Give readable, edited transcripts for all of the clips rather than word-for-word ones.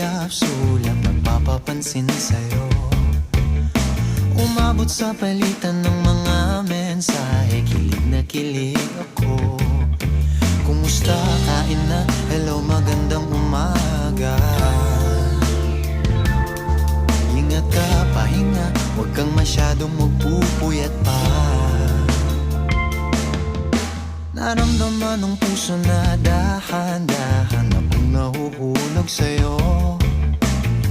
ulap, sulap, nagpapapansin sa'yo. Umabot sa palitan ng mga mensahe, kilig na kilig ako. Kumusta, kain na, hello, magandang umaga. Ingat ka, pahinga, huwag kang masyadong magpupuyat pa. Naramdaman ng puso na dahan-dahan akong nahuhulog sa'yo.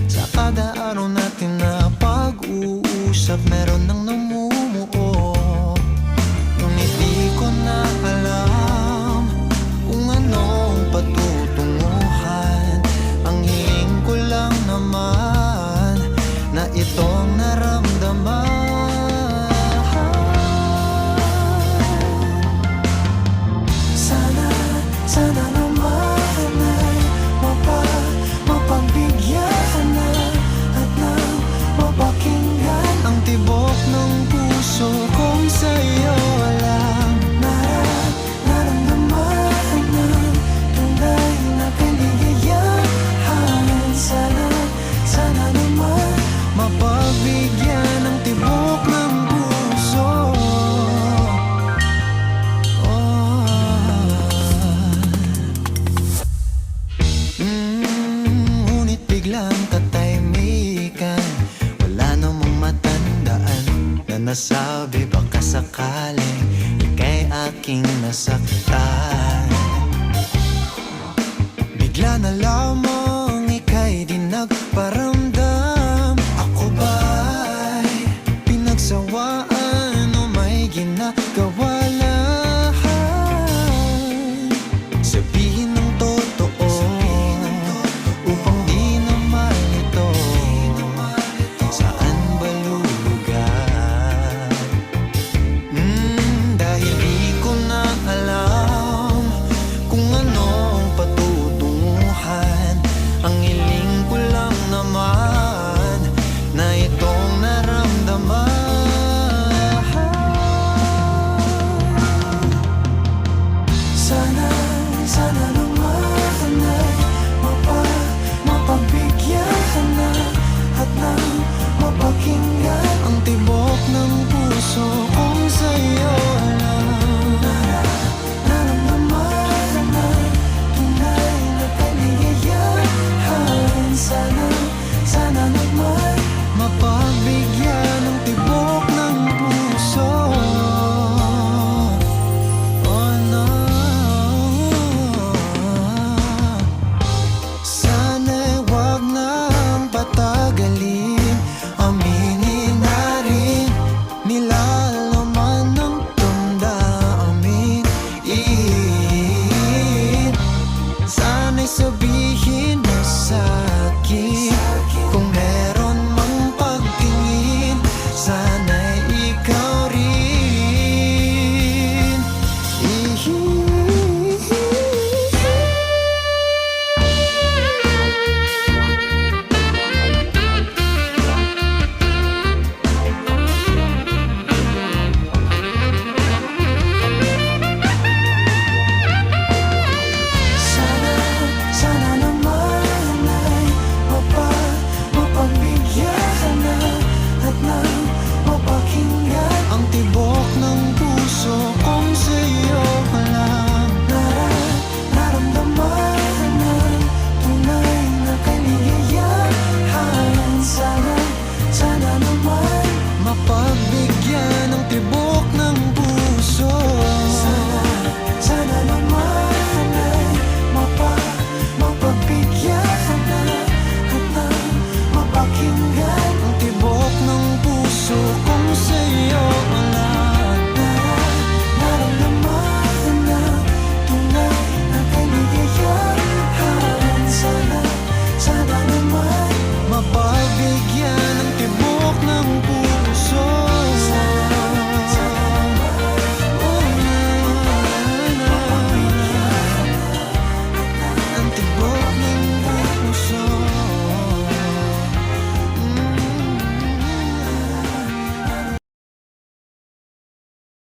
Sa kada araw natin na pag-uusap, meron nang namumuo. Ngunit di ko na alam kung anong patutunguhan. Ang hiling ko lang naman na itong naramdaman. Sana naman ay mapagbigyan na at nang mapakinggan ang tibok ng puso kong sa'yo lang naramdaman ng tunay na kaligayahan. Sana naman mapagbigyan ng tibok ng puso. Ngunit biglang katahimikan, wala namang matandaan na nasabi baka sakaling ika'y aking nasaktan. Bigla na lamang ika'y di nagparamdam. Ako ba'y pinagsawaan o may ginagawa lang? Sabihin ng totoo upang di na malito. Saan ba lulugar? Dahil di ko na alam kung anong patutunguhan. Ang hiling ko lang naman na itong naramdaman. Sana